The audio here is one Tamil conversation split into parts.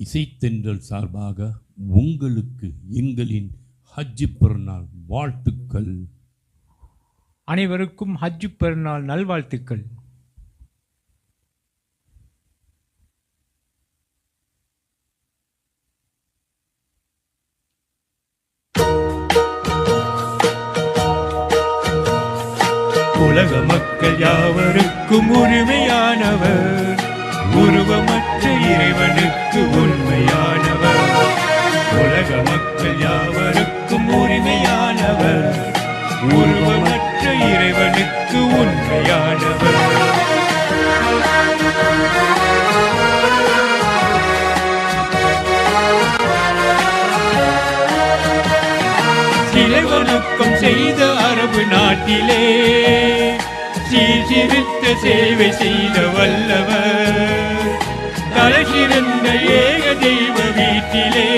இசைத்தென்றல் சார்பாக உங்களுக்கு எங்களின் ஹஜ்ஜி பெருநாள் வாழ்த்துக்கள். அனைவருக்கும் ஹஜ்ஜி பெருநாள் நல்வாழ்த்துக்கள். உலக மக்கள் யாவருக்கும் உரிமையானவர், உருவமற்ற இறைவனுக்கு உண்மையானவர். உலக மக்கள் யாவருக்கும் உரிமையானவர், உருவமற்ற இறைவனுக்கு உண்மையானவர். சிலை வணக்கம் செய்த அரபு நாட்டிலே சீர்திருத்த சேவை செய்த வல்லவர், தலை சிறந்த ஏக தெய்வ வீட்டிலே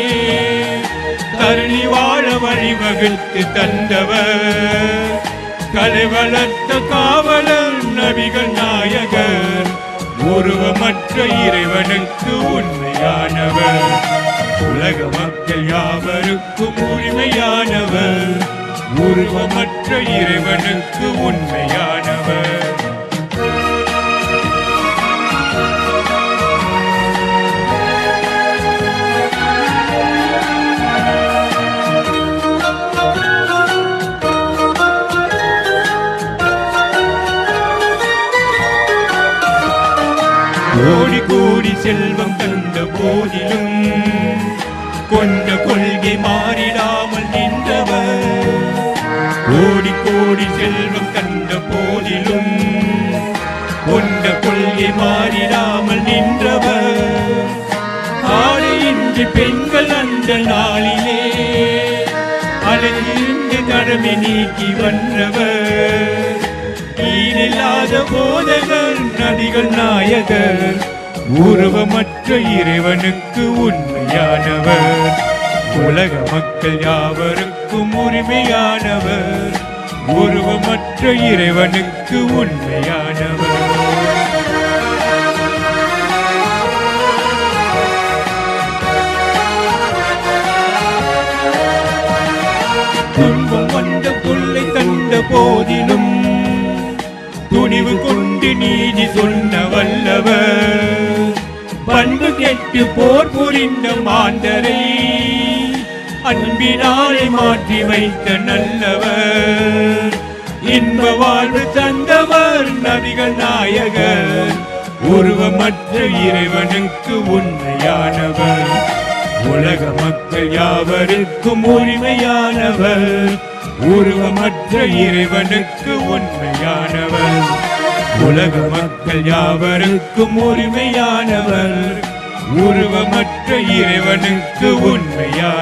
தரணி வாழ வழிவகுத்து தந்தவர், கலை வளர்த்த காவலர் நபிகள் நாயகர், உருவமற்ற இறைவனுக்கு உண்மையானவர். உலக மக்கள் யாவருக்கும் உரிமையானவர், உருவமற்ற இறைவனுக்கு உண்மையானவர். கோடி கோடி செல்வம் தந்த போதிலும் கொண்ட கொள்கை மாறிடாமல் நின்றவர், கோடி கோடி செல்வம் தந்த போதிலும் கொண்ட கொள்கை மாறிடாமல் நின்றவர், ஆடையின்றி பெண்கள் அந்த நாளிலே அழகிருந்து கடமை நீக்கி வந்தவர், ஈடில்லாத போதகர் நபிகள் நாயகர், உருவமற்ற இறைவனுக்கு உண்மையானவர். உலக மக்கள் யாவருக்கும் உரிமையானவர், உருவமற்ற இறைவனுக்கு உண்மையானவர். துன்பம் வந்த கொள்ளை தந்த போதிலும் துணிவு கொண்டு நீதி சொன்ன வல்லவர், பண்பு கெட்டு போர் புரிந்த மாந்தரை அன்பினாலே மாற்றி வைத்த நல்லவர், இன்ப வாழ்வு தந்தவர் நபிகள் நாயகர், உருவமற்ற இறைவனுக்கு உண்மையானவர். உலக மக்கள் யாவருக்கும் உரிமையானவர், உருவமற்ற இறைவனுக்கு உண்மையானவர். உலக மக்கள் யாவருக்கும் உரிமையானவர், உருவமற்ற இறைவனுக்கு உண்மையானவர்.